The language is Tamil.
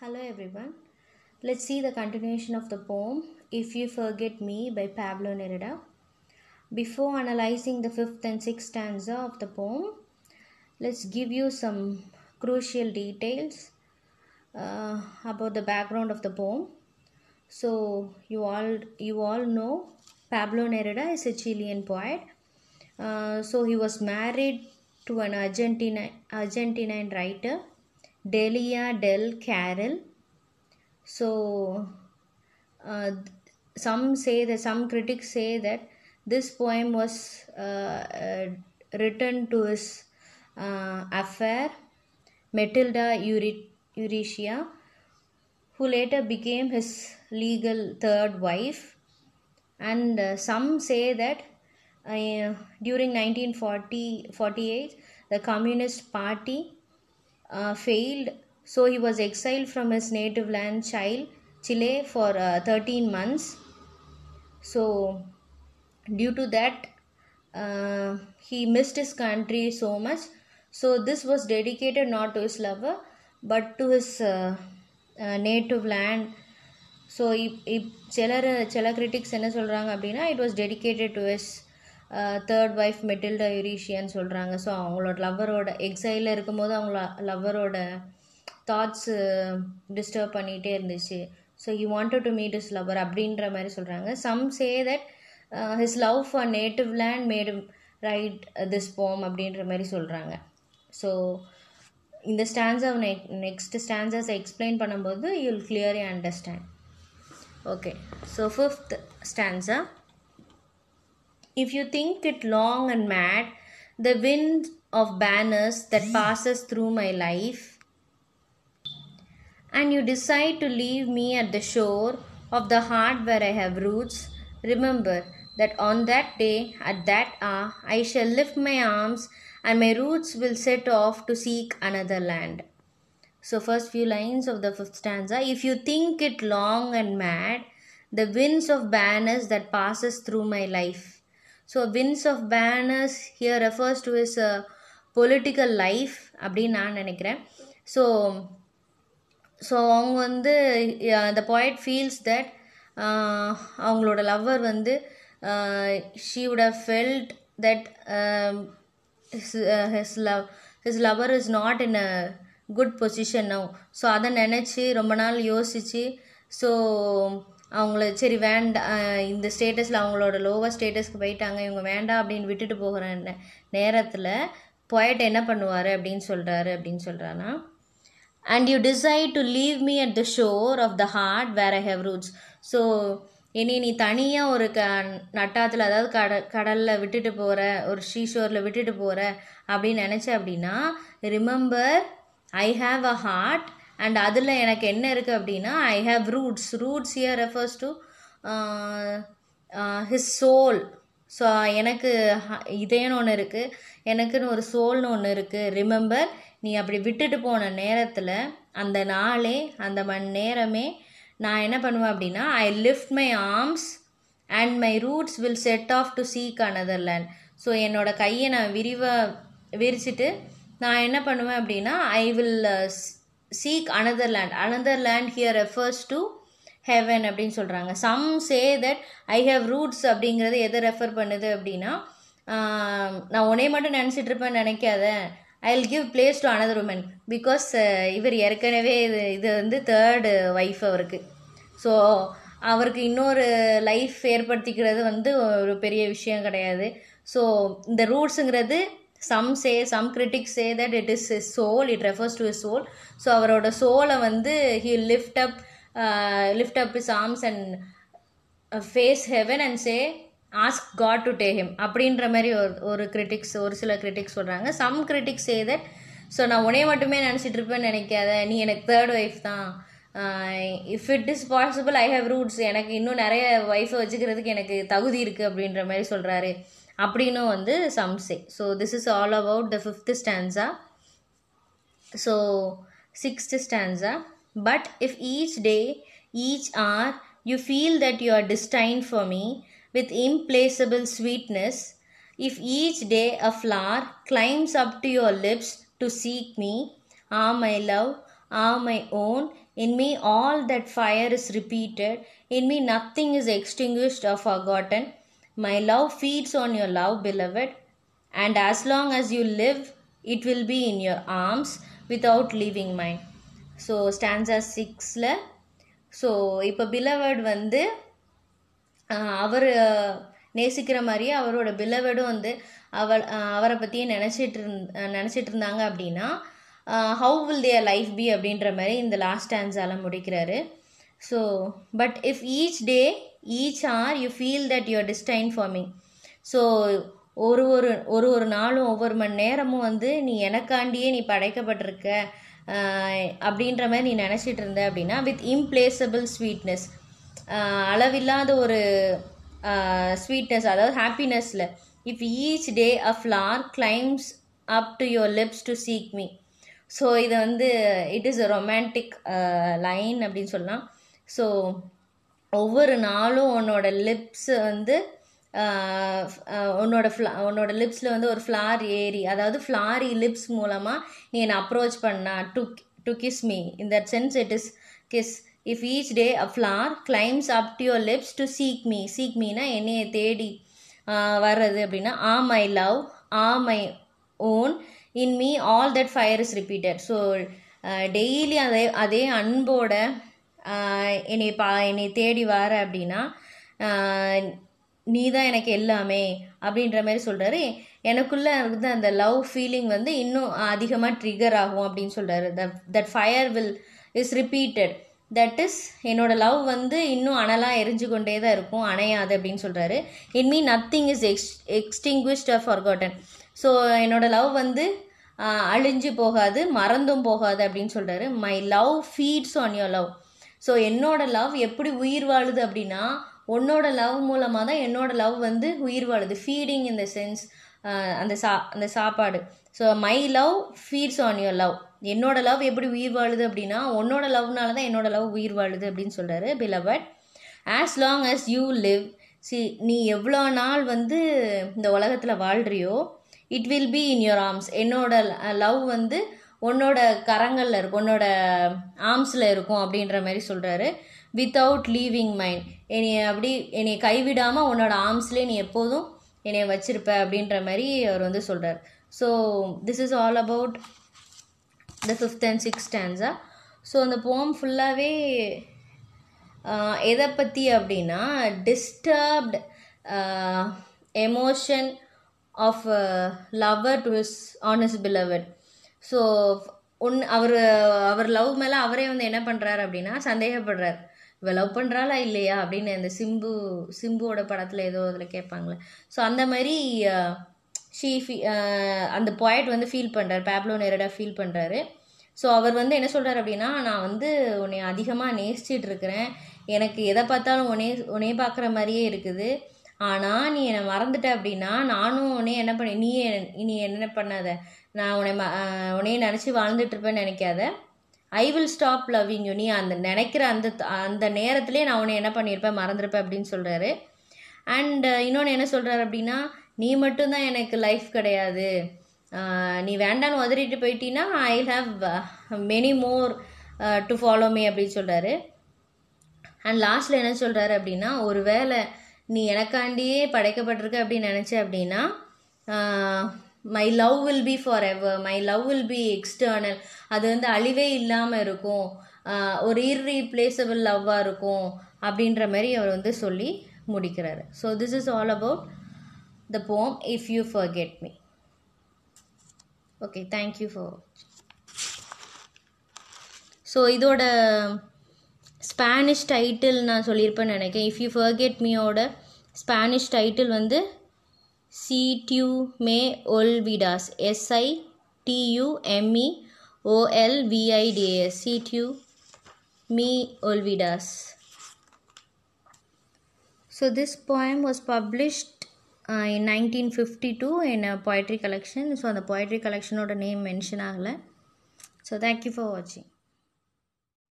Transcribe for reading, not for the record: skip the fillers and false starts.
Hello everyone. Let's see the continuation of the poem If You Forget Me by Pablo Neruda. Before analyzing the fifth and sixth stanza of the poem, let's give you some crucial details about the background of the poem. So you all know Pablo Neruda is a Chilean poet. So he was married to an Argentine writer, Delia del Carril. So some critics say that this poem was written to his affair Matilda Euretia, who later became his legal third wife. And some say that during 1948 the Communist Party failed, so he was exiled from his native land Chile for 13 months. So due to that he missed his country so much. So this was dedicated not to his lover but to his native land. So சில கிரிட்டிக்ஸ் என்ன சொல்கிறாங்க அப்படின்னா it was dedicated to his third wife Matilde யூரேஷியான்னு சொல்கிறாங்க. ஸோ அவங்களோட லவ்வரோட எக்ஸைலில் இருக்கும்போது அவங்கள லவ்வரோட தாட்ஸ் டிஸ்டர்ப் பண்ணிகிட்டே இருந்துச்சு. So he wanted to meet his lover அப்படின்ற மாதிரி சொல்கிறாங்க. Some say that his love for native land made write this poem அப்படின்ற மாதிரி சொல்கிறாங்க. ஸோ இந்த ஸ்டான்ஸை நெக்ஸ்ட் ஸ்டான்ஸை எக்ஸ்பிளைன் பண்ணும்போது you will clearly understand. Okay, so fifth stanza. If you think it long and mad, the wind of banners that passes through my life, and you decide to leave me at the shore of the heart where I have roots, remember that on that day, at that hour, I shall lift my arms and my roots will set off to seek another land. So first few lines of the fifth stanza. If you think it long and mad, the winds of banners that passes through my life. So winds of banners here refers to his political life அப்படின்னு நான் நினைக்கிறேன். ஸோ அவங்க வந்து the poet feels that அவங்களோட லவ்வர் வந்து she would have felt that his lover is not in a good position now. So அதை நினச்சி ரொம்ப நாள் யோசித்து ஸோ அவங்கள சரி வேண்டாம், இந்த ஸ்டேட்டஸில் அவங்களோட லோவர் ஸ்டேட்டஸ்க்கு போயிட்டாங்க, இவங்க வேண்டாம் அப்படின்னு விட்டுட்டு போகிற நேரத்தில் பொயட் என்ன பண்ணுவார் அப்படின்னு சொல்கிறானா, and you decide to leave me at the shore of the heart where I have roots. So இனி நீ தனியாக ஒரு நட்டாத்தில், அதாவது கடலில் விட்டுட்டு போகிற, ஒரு ஷீஷோரில் விட்டுட்டு போகிற அப்படின்னு நினச்ச அப்படின்னா, remember I have a heart, and அதில் எனக்கு என்ன இருக்குது அப்படின்னா I have roots. Roots here refers to his soul. So எனக்கு இதயன்னு ஒன்று இருக்குது, எனக்குன்னு ஒரு சோல்னு ஒன்று இருக்குது. ரிமெம்பர், நீ அப்படி விட்டுட்டு போன நேரத்தில், அந்த நாளே, அந்த மணி நேரமே நான் என்ன பண்ணுவேன் அப்படின்னா I lift my arms and my roots will set off to seek another land. So என்னோட கையை நான் விரிச்சிட்டு நான் என்ன பண்ணுவேன் அப்படின்னா I will seek another land here refers to heaven அப்படின்னு சொல்கிறாங்க. Some say that I have roots அப்படிங்கிறது எதை ரெஃபர் பண்ணுது அப்படின்னா, நான் உன்னை மட்டும் நினச்சிட்டு இருப்பேன்னு நினைக்காத, I will give place to another woman. Because இவர் ஏற்கனவே இது வந்து தேர்டு ஒய்ஃப் அவருக்கு. ஸோ அவருக்கு இன்னொரு லைஃப் ஏற்படுத்திக்கிறது வந்து ஒரு பெரிய விஷயம் கிடையாது. ஸோ இந்த ரூட்ஸுங்கிறது some critics say that it is his soul, it refers to his soul. So அவரோட சோலை வந்து he lift up his arms and face heaven and say ask God to take him அப்படின்ற மாதிரி ஒரு சில கிரிட்டிக்ஸ் சொல்கிறாங்க. some critics say that so நான் உன்னைய மட்டுமே நினச்சிட்டு இருப்பேன்னு நினைக்காத, நீ எனக்கு தேர்ட் ஒய்ஃப் தான், if it is possible I have roots, எனக்கு இன்னும் நிறைய ஒய்ஃபை வச்சுக்கிறதுக்கு எனக்கு தகுதி இருக்குது அப்படின்ற மாதிரி சொல்கிறாரு அப்படின்னு வந்து some say. So this is all about the fifth stanza. So sixth stanza. But if each day, each hour, you feel that you are destined for me with implacable sweetness, if each day a flower climbs up to your lips to seek me, ah my love, are my own. In me all that fire is repeated. In me nothing is extinguished or forgotten. My love feeds on your love, beloved. And as long as you live, it will be in your arms without leaving mine. So stanza 6ல ஸோ இப்போ பிலவர்ட் வந்து அவர் நேசிக்கிற மாதிரியே அவரோட பிலவடும் வந்து அவரை பற்றியே நினச்சிட்டு இருந்தாங்க அப்படின்னா how will their life be அப்படின்ற மாதிரி இந்த லாஸ்ட் ஸ்டான்ஸால் முடிக்கிறாரு. So but if each day each hour you feel that you're destined for me. So ஒரு நாளும் ஒவ்வொரு மணி நேரமும் வந்து நீ எனக்காண்டியே நீ படைக்கப்பட்டிருக்க அப்படின்ற மாதிரி நீ நினச்சிட்டு இருந்த அப்படின்னா வித் இம்ப்ளேசபிள் ஸ்வீட்னஸ், அளவில்லாத ஒரு ஸ்வீட்னஸ், அதாவது ஹாப்பினஸில். If each day a flower climbs up to your lips to seek me. So இதை வந்து it is a romantic line அப்படின்னு சொல்லலாம். ஸோ ஒவ்வொரு நாளும் உன்னோட லிப்ஸ் வந்து உன்னோட லிப்ஸில் வந்து ஒரு ஃப்ளார் ஏறி, அதாவது ஃப்ளாரி லிப்ஸ் மூலமாக நீ என்னை அப்ரோச் பண்ணா to kiss me. In that sense it is kiss. If each day a flower climbs up to your lips to seek me. Seek மீனா என்னையை தேடி வர்றது அப்படின்னா ah my love, ah my own, in me all that fire is repeated. So daily அதே அன்போட என்னை தேடி வர அப்படின்னா நீ தான் எனக்கு எல்லாமே அப்படின்ற மாதிரி சொல்கிறாரு. எனக்குள்ளே இருந்த அந்த லவ் ஃபீலிங் வந்து இன்னும் அதிகமாக ட்ரிகர் ஆகும் அப்படின்னு சொல்கிறாரு. That fire will is repeated. That is என்னோடய லவ் வந்து இன்னும் அனலாக எரிஞ்சு கொண்டே தான் இருக்கும், அணையாது அப்படின்னு சொல்கிறாரு. In me nothing is extinguished or forgotten. So என்னோடய லவ் வந்து அழிஞ்சு போகாது, மறந்தும் போகாது அப்படின்னு சொல்கிறாரு. My love feeds on your love. So என்னோட லவ் எப்படி உயிர் வாழுது அப்படின்னா உன்னோட லவ் மூலமாக தான் என்னோட லவ் வந்து உயிர் வாழுது. ஃபீடிங் இன் த சென்ஸ் அந்த சாப்பாடு. So my love feeds on your love. என்னோட லவ் எப்படி உயிர் வாழுது அப்படின்னா உன்னோட லவ்னால தான் என்னோட லவ் உயிர் வாழுது அப்படின்னு சொல்கிறாரு beloved. As long as you live, நீ எவ்வளோ நாள் வந்து இந்த உலகத்தில் வாழ்கிறியோ it will be in your arms. என்னோட லவ் வந்து உன்னோட கரங்களில் இருக்கும், உன்னோட ஆர்ம்ஸில் இருக்கும் அப்படின்ற மாதிரி சொல்கிறாரு. வித்தவுட் லீவிங் மைண்ட், என்னை கைவிடாமல் உன்னோட ஆர்ம்ஸ்லேயே நீ எப்போதும் என்னை வச்சிருப்ப அப்படின்ற மாதிரி அவர் வந்து சொல்கிறார். So this is all about the 5th and 6th stanza. So அந்த போம் ஃபுல்லாகவே எதை பற்றி அப்படின்னா disturbed emotion of lover to on his beloved. So அவர் லவ் மேலே அவரே வந்து என்ன பண்ணுறாரு அப்படின்னா சந்தேகப்படுறார். இவ லவ் பண்ணுறாளா இல்லையா அப்படின்னு அந்த சிம்புவோட படத்தில் ஏதோ அதில் கேட்பாங்களே. ஸோ அந்த மாதிரி அந்த பாய்ட் வந்து ஃபீல் பண்ணுறாரு, பேப்லோ நேரடா ஃபீல் பண்ணுறாரு. ஸோ அவர் வந்து என்ன சொல்கிறார் அப்படின்னா நான் வந்து உன்னை அதிகமாக நேசிச்சிட்டு இருக்கிறேன், எனக்கு எதை பார்த்தாலும் உன்னையே பார்க்குற மாதிரியே இருக்குது, ஆனால் நீ என்னை மறந்துட்ட அப்படின்னா நானும் உன்னையே என்ன பண்ண நீ என்ன பண்ணாத, நான் உன்னையே நினச்சி வாழ்ந்துட்டுருப்பேன்னு நினைக்காத, I will stop loving you. நீ அந்த நினைக்கிற அந்த நேரத்துலேயே நான் உன்னை என்ன பண்ணியிருப்பேன், மறந்துருப்பேன் அப்படின்னு சொல்கிறாரு. அண்ட் இன்னொன்று என்ன சொல்கிறாரு அப்படின்னா நீ மட்டும்தான் எனக்கு லைஃப் கிடையாது, நீ வேண்டான்னு உதறிட்டு போயிட்டீன்னா I have many more to follow me அப்படின்னு சொல்கிறாரு. அண்ட் லாஸ்ட்டில் என்ன சொல்கிறாரு அப்படின்னா ஒரு வேளை நீ எனக்காண்டியே படைக்கப்பட்டிருக்க அப்படின்னு நினச்ச அப்படின்னா my love will be for ever, my love will be external, அது வந்து அழிவே இல்லாமல் இருக்கும், ஒரு இர்ரீப்ளேசபிள் லவ்வாக இருக்கும் அப்படின்ற மாதிரி அவர் வந்து சொல்லி முடிக்கிறாரு. So this is all about the poem if you forget me. Okay, thank you for வாட்சிங். ஸோ இதோட ஸ்பானிஷ் டைட்டில் நான் சொல்லியிருப்பேன்னு நினைக்கிறேன். இஃப் யூ ஃபர்கெட் மீயோட ஸ்பானிஷ் டைட்டில் வந்து சி டியூ மே ஒல்விடாஸ், SITUMEOLVIDAS, சி டியூ மீ ஒல்விடாஸ். So this poem was published in 1952 in a poetry collection. So the poetry collection oda name mention agala. So thank you for watching.